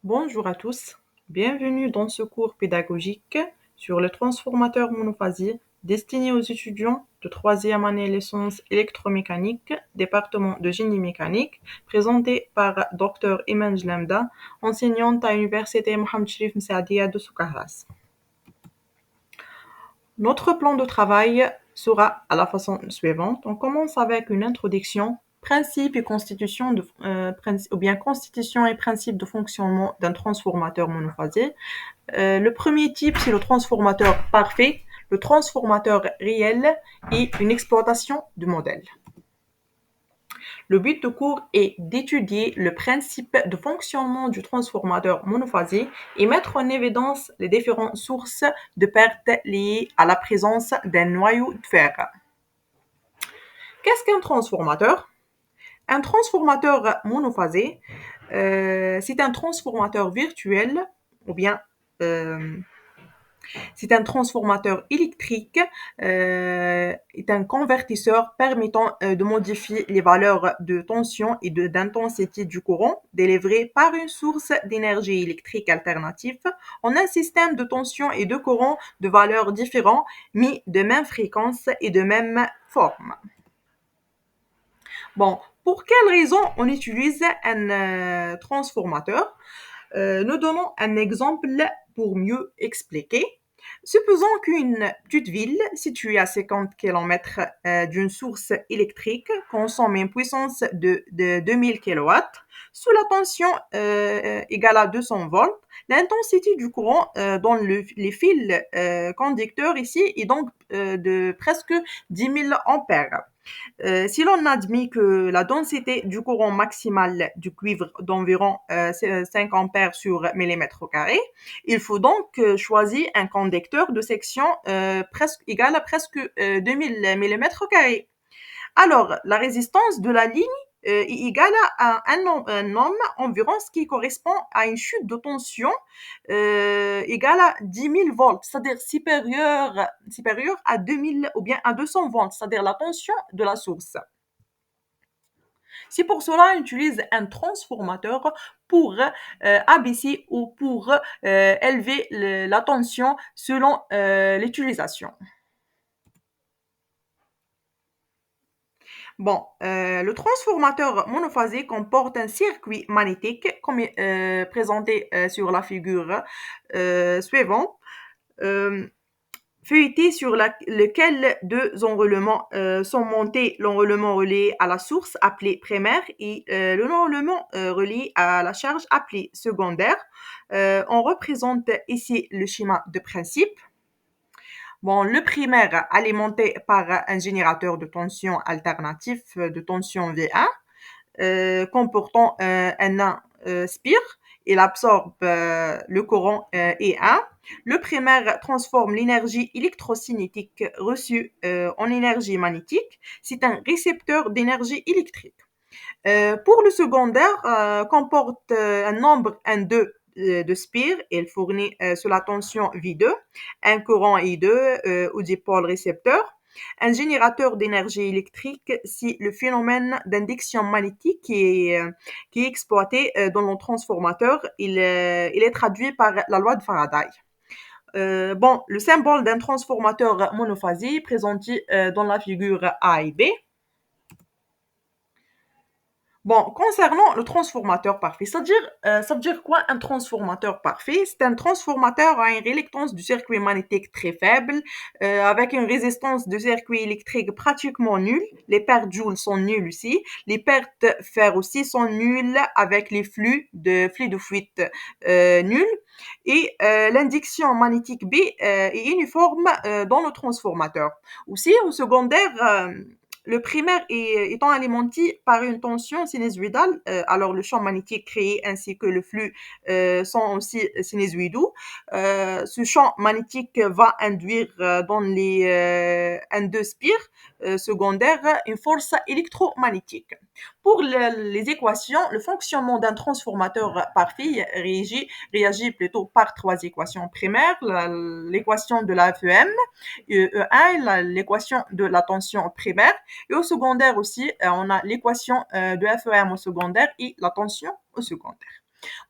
Bonjour à tous, bienvenue dans ce cours pédagogique sur le transformateur monophasique destiné aux étudiants de troisième année licence électromécanique, département de génie mécanique, présenté par Dr Iman Jlamda, enseignante à l'université Mohamed Cherif Msadia de Soukahras. Notre plan de travail sera à la façon suivante. On commence avec une introduction, principe et constitution constitution et principe de fonctionnement d'un transformateur monophasé. Le premier type, c'est le transformateur parfait, le transformateur réel et une exploitation du modèle. Le but du cours est d'étudier le principe de fonctionnement du transformateur monophasé et mettre en évidence les différentes sources de pertes liées à la présence d'un noyau de fer. Qu'est-ce qu'un transformateur? Un transformateur monophasé, c'est un transformateur virtuel ou bien c'est un transformateur électrique, est un convertisseur permettant de modifier les valeurs de tension et d'intensité du courant délivré par une source d'énergie électrique alternative en un système de tension et de courant de valeurs différentes, mais de même fréquence et de même forme. Bon, pour quelle raison on utilise un transformateur? Nous donnons un exemple pour mieux expliquer. Supposons qu'une petite ville située à 50 km d'une source électrique consomme une puissance de 2000 kW sous la tension égale à 200 volts. L'intensité du courant dans les fils conducteurs ici est donc de presque 10 000 ampères. Si l'on admet que la densité du courant maximal du cuivre d'environ 5 ampères sur millimètre carré, il faut donc choisir un conducteur de section presque égale à presque 2000 millimètres carrés. Alors, la résistance de la ligne est égale à un ohm environ, ce qui correspond à une chute de tension égale à 10 000 volts, c'est-à-dire supérieure à 2000 ou bien à 200 volts, c'est-à-dire la tension de la source. C'est pour cela qu'on utilise un transformateur pour abaisser ou pour élever la tension selon l'utilisation. Bon, le transformateur monophasé comporte un circuit magnétique comme présenté sur la figure suivante. Feuilleté sur lequel deux enroulements sont montés, l'enroulement relié à la source appelé primaire et l'enroulement relié à la charge appelée secondaire. On représente ici le schéma de principe. Bon, le primaire alimenté par un générateur de tension alternatif de tension V1 comportant un spire. Il absorbe le courant E1. Le primaire transforme l'énergie électrocinétique reçue en énergie magnétique. C'est un récepteur d'énergie électrique. Pour le secondaire, comporte un nombre N2 de spire. Il fournit sous la tension V2 un courant I2 ou dipôle récepteur. Un générateur d'énergie électrique, c'est le phénomène d'induction magnétique qui est exploité dans le transformateur. Il est traduit par la loi de Faraday. Bon, le symbole d'un transformateur monophasique présenté dans la figure A et B. Bon, concernant le transformateur parfait, ça veut dire quoi un transformateur parfait? C'est un transformateur à une réluctance du circuit magnétique très faible, avec une résistance de circuit électrique pratiquement nulle. Les pertes joules sont nulles aussi. Les pertes fer aussi sont nulles avec les flux de fuite nuls. Et l'induction magnétique B est uniforme dans le transformateur. Aussi, au secondaire, le primaire étant alimenté par une tension sinusoïdale, alors le champ magnétique créé ainsi que le flux sont aussi sinusoïdaux. Ce champ magnétique va induire dans les N2 spires secondaires une force électromagnétique. Pour les équations, le fonctionnement d'un transformateur parfait réagit plutôt par trois équations primaires, l'équation de la FEM, E1, l'équation de la tension primaire, et au secondaire aussi, on a l'équation de FEM au secondaire et la tension au secondaire.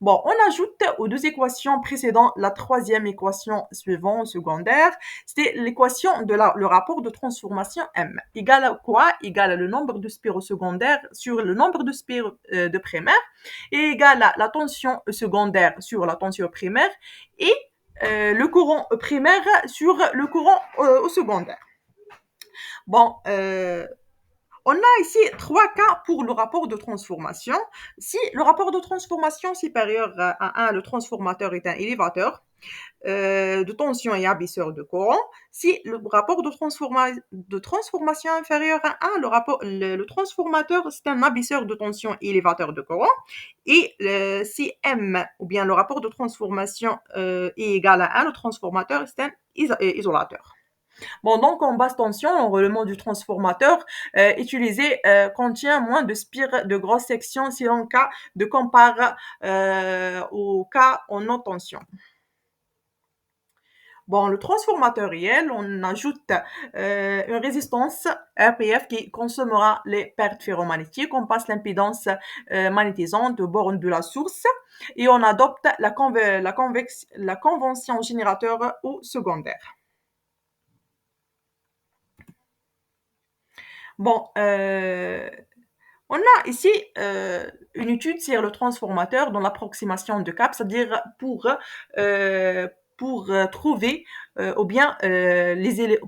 Bon, on ajoute aux deux équations précédentes la troisième équation suivante secondaire. C'est l'équation de le rapport de transformation M. Égale à quoi? Égale à le nombre de spirosecondaires sur le nombre de spiros de primaire et égale à la tension secondaire sur la tension primaire et le courant primaire sur le courant au secondaire. Bon, on a ici trois cas pour le rapport de transformation. Si le rapport de transformation supérieur à 1, le transformateur est un élévateur de tension et abaisseur de courant. Si le rapport de transformation inférieur à 1, le transformateur c'est un abaisseur de tension et élévateur de courant. Et si M, ou bien le rapport de transformation est égal à 1, le transformateur c'est un isolateur. Bon, donc en basse tension, l'enroulement du transformateur utilisé contient moins de spires de grosse section si l'on cas de compare au cas en haute tension. Bon, le transformateur réel, on ajoute une résistance RPF qui consommera les pertes ferromagnétiques. On passe l'impédance magnétisante au borne de la source et on adopte la convention générateur au secondaire. Bon, on a ici une étude sur le transformateur dans l'approximation de cap, c'est-à-dire pour trouver ou bien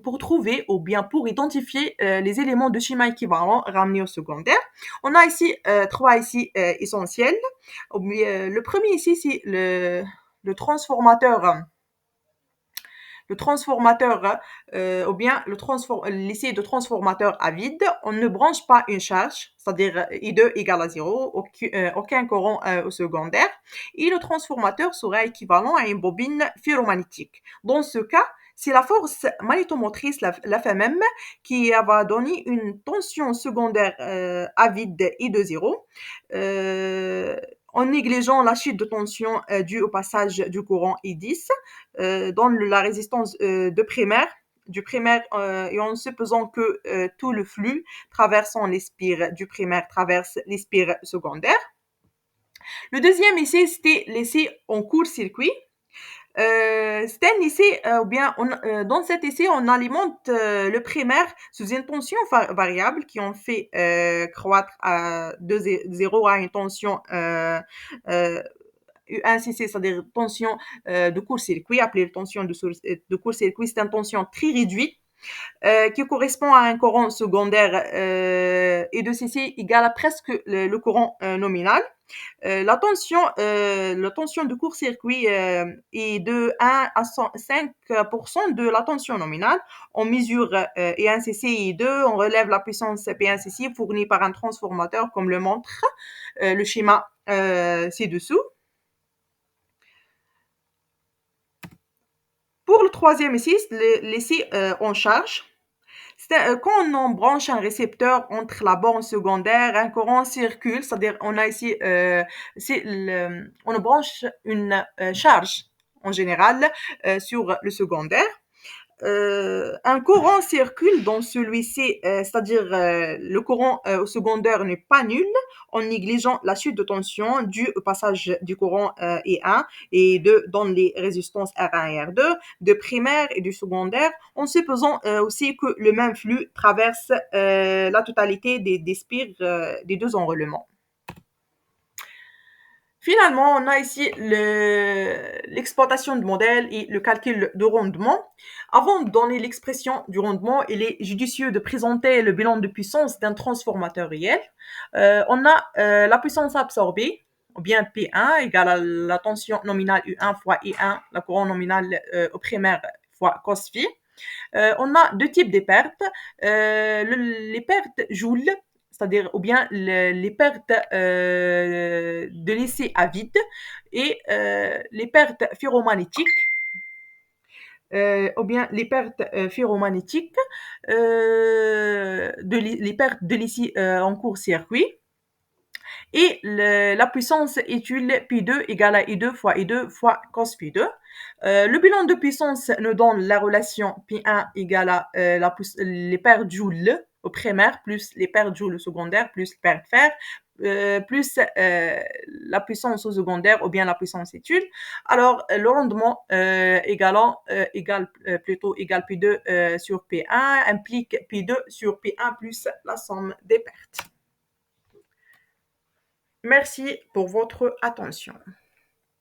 pour trouver ou bien pour identifier les éléments de schéma équivalent ramenés au secondaire. On a ici trois essentiels. Le premier ici c'est le transformateur. Le transformateur ou bien l'essai de transformateur à vide, on ne branche pas une charge, c'est-à-dire I2 égale à 0, aucun courant au secondaire, et le transformateur sera équivalent à une bobine ferromagnétique. Dans ce cas, c'est la force magnétomotrice, la FMM, qui va donner une tension secondaire à vide I de 0. En négligeant la chute de tension due au passage du courant I10, dans la résistance du primaire et en supposant que tout le flux traversant les spires du primaire traverse les spires secondaires. Le deuxième essai, c'était l'essai en court-circuit. C'est un essai, dans cet essai, on alimente le primaire sous une tension variable qui en fait croître de 0 à une tension UNCC, c'est-à-dire tension de court-circuit, appelée tension de court-circuit, c'est une tension très réduite qui correspond à un courant secondaire et de CC égale à presque le courant nominal. La tension de court-circuit est de 1 à 5% de la tension nominale. On mesure E1CC et E2, on relève la puissance P1CC fournie par un transformateur comme le montre le schéma ci-dessous. Pour le troisième essai, l'essai en charge. Quand on branche un récepteur entre la borne secondaire, un courant circule, c'est-à-dire on a ici, on branche une charge en général sur le secondaire. Un courant circule dans celui-ci, c'est-à-dire le courant au secondaire n'est pas nul en négligeant la chute de tension due au passage du courant E1 et 2 dans les résistances R1 et R2, de primaire et du secondaire, en supposant aussi que le même flux traverse la totalité des spires des deux enroulements. Finalement, on a ici l'exploitation de modèle et le calcul de rendement. Avant de donner l'expression du rendement, il est judicieux de présenter le bilan de puissance d'un transformateur réel. On a la puissance absorbée, ou bien P1 égale à la tension nominale U1 fois I1, la courant nominale au primaire fois cos phi. On a deux types de pertes. Les pertes joules, c'est-à-dire ou bien les pertes de l'essai à vide et les pertes ferromagnétiques. Ou bien les pertes ferromagnétiques, les pertes de l'essai en court-circuit. Et la puissance étude P2 égale à I2 fois I2 fois cos P2. Le bilan de puissance nous donne la relation P1 égale à les paires joules au primaire plus les paires joules au secondaire plus les paires fer plus la puissance au secondaire ou bien la puissance étude. Alors, le rendement égale P2 sur P1 implique P2 sur P1 plus la somme des pertes. Merci pour votre attention.